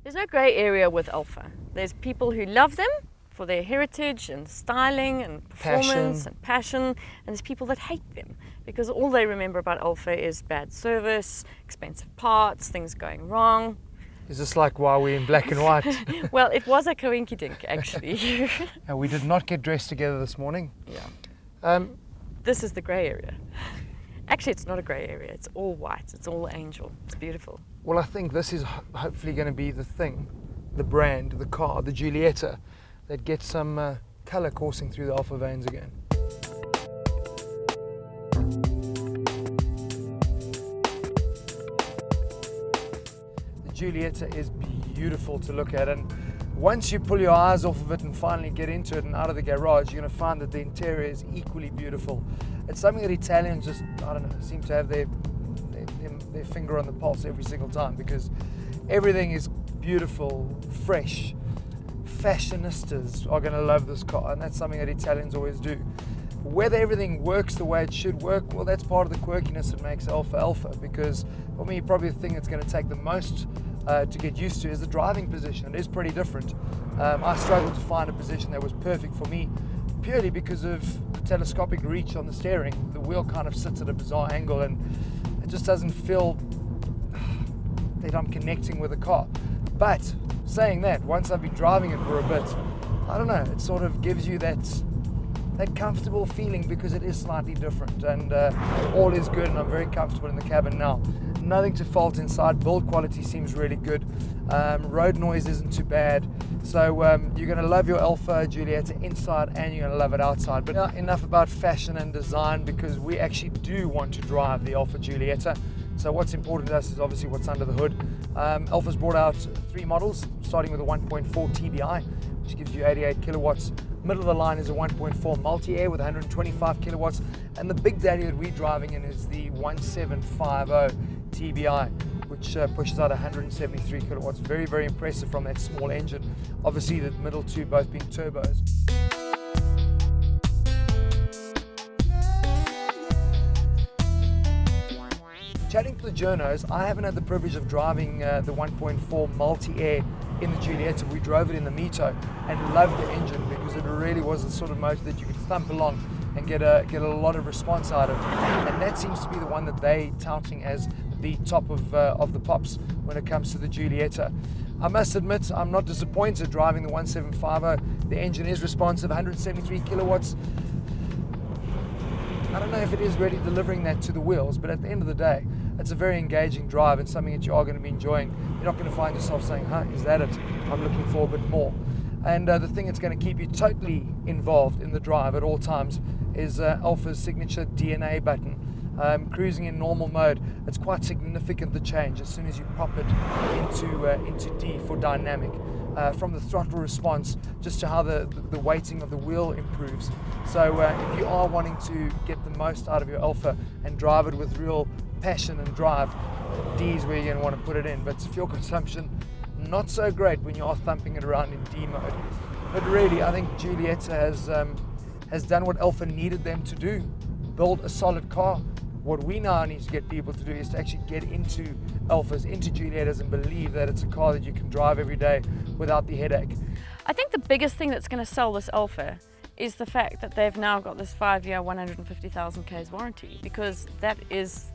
There's no grey area with Alfa. There's people who love them for their heritage and styling and performance and passion, and there's people that hate them because all they remember about Alfa is bad service, expensive parts, things going wrong. Is this like why we're in black and white? Well, it was a coinkydink actually. And we did not get dressed together this morning. Yeah. This is the grey area. Actually, it's not a grey area. It's all white. It's all angel. It's beautiful. Well, I think this is hopefully going to be the thing, the brand, the car, the Giulietta, that gets some colour coursing through the Alfa veins again. The Giulietta is beautiful to look at, and once you pull your eyes off of it and finally get into it and out of the garage, you're going to find that the interior is equally beautiful. It's something that Italians just, I don't know, seem to have their finger on the pulse every single time, because everything is beautiful, fresh. Fashionistas are going to love this car, and that's something that Italians always do. Whether everything works the way it should work, well, that's part of the quirkiness that makes Alfa, because for me, probably the thing that's going to take the most to get used to is the driving position. It is pretty different. I struggled to find a position that was perfect for me, purely because of the telescopic reach on the steering. The wheel kind of sits at a bizarre angle, and it just doesn't feel that I'm connecting with the car. But saying that, once I've been driving it for a bit, I don't know, it sort of gives you that comfortable feeling because it is slightly different, and all is good, and I'm very comfortable in the cabin now. Nothing to fault inside. Build quality seems really good. Road noise isn't too bad. So you're going to love your Alfa Giulietta inside, and you're going to love it outside. But enough about fashion and design, because we actually do want to drive the Alfa Giulietta. So what's important to us is obviously what's under the hood. Alfa's brought out 3 models, starting with a 1.4 TDI, which gives you 88 kilowatts. Middle of the line is a 1.4 multi-air with 125 kilowatts. And the big daddy that we're driving in is the 1750 TBI, which pushes out 173 kilowatts. Very, very impressive from that small engine. Obviously the middle two both being turbos. Chatting to the journos, I haven't had the privilege of driving the 1.4 multi-air in the Giulietta. We drove it in the Mito and loved the engine because it really was the sort of motor that you could thump along and get a lot of response out of. And that seems to be the one that they touting as the top of the pops when it comes to the Giulietta. I must admit, I'm not disappointed driving the 1750. The engine is responsive, 173 kilowatts. I don't know if it is really delivering that to the wheels, but at the end of the day, it's a very engaging drive. It's something that you are going to be enjoying. You're not going to find yourself saying, is that it? I'm looking for a bit more. And the thing that's going to keep you totally involved in the drive at all times is Alfa's signature DNA button. Cruising in normal mode, it's quite significant, the change, as soon as you pop it into D for dynamic. From the throttle response just to how the weighting of the wheel improves. So if you are wanting to get the most out of your Alfa and drive it with real passion and drive, D is where you're going to want to put it in. But fuel consumption, not so great when you are thumping it around in D mode. But really, I think Giulietta has done what Alfa needed them to do, build a solid car. What we now need to get people to do is to actually get into Alfas, into Giuliettas, and believe that it's a car that you can drive every day without the headache. I think the biggest thing that's going to sell this Alfa is the fact that they've now got this 5-year, 150,000 Ks warranty, because that was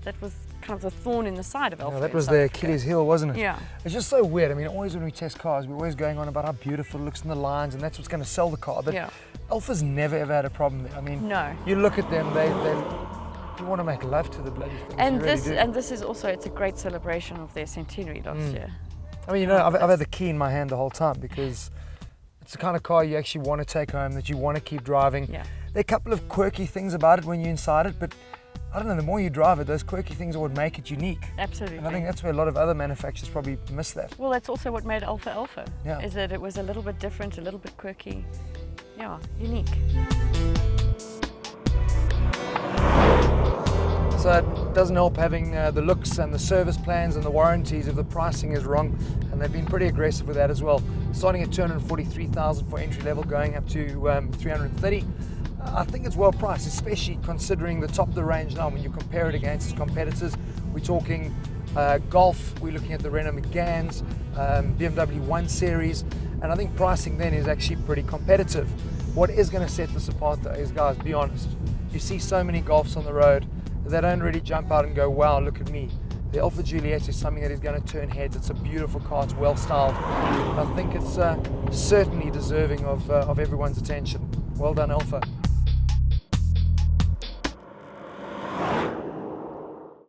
kind of the thorn in the side of Alfa. Yeah, that was their Achilles heel, wasn't it? Yeah. It's just so weird. I mean, always when we test cars, we're always going on about how beautiful it looks in the lines, and that's what's going to sell the car. But yeah. Alfa's never ever had a problem there. I mean, no. You look at them, you want to make love to the bloody things. And this is also, it's a great celebration of their centenary last year. I mean, I've had the key in my hand the whole time, because it's the kind of car you actually want to take home, that you want to keep driving. Yeah. There are a couple of quirky things about it when you're inside it, but I don't know, the more you drive it, those quirky things are what make it unique. Absolutely. And I think that's where a lot of other manufacturers probably miss that. Well, that's also what made Alfa, yeah. Is that it was a little bit different, a little bit quirky, yeah, unique. So it doesn't help having the looks and the service plans and the warranties if the pricing is wrong, and they've been pretty aggressive with that as well. Starting at 243,000 for entry level, going up to 330. I think it's well priced, especially considering the top of the range now. When you compare it against its competitors, we're talking Golf, we're looking at the Renault Meganes, BMW 1 Series, and I think pricing then is actually pretty competitive. What is going to set this apart though is, guys, be honest. You see so many Golfs on the road, they don't really jump out and go, wow, look at me. The Alfa Giulietta is something that is going to turn heads. It's a beautiful car, it's well styled. I think it's certainly deserving of everyone's attention. Well done, Alfa.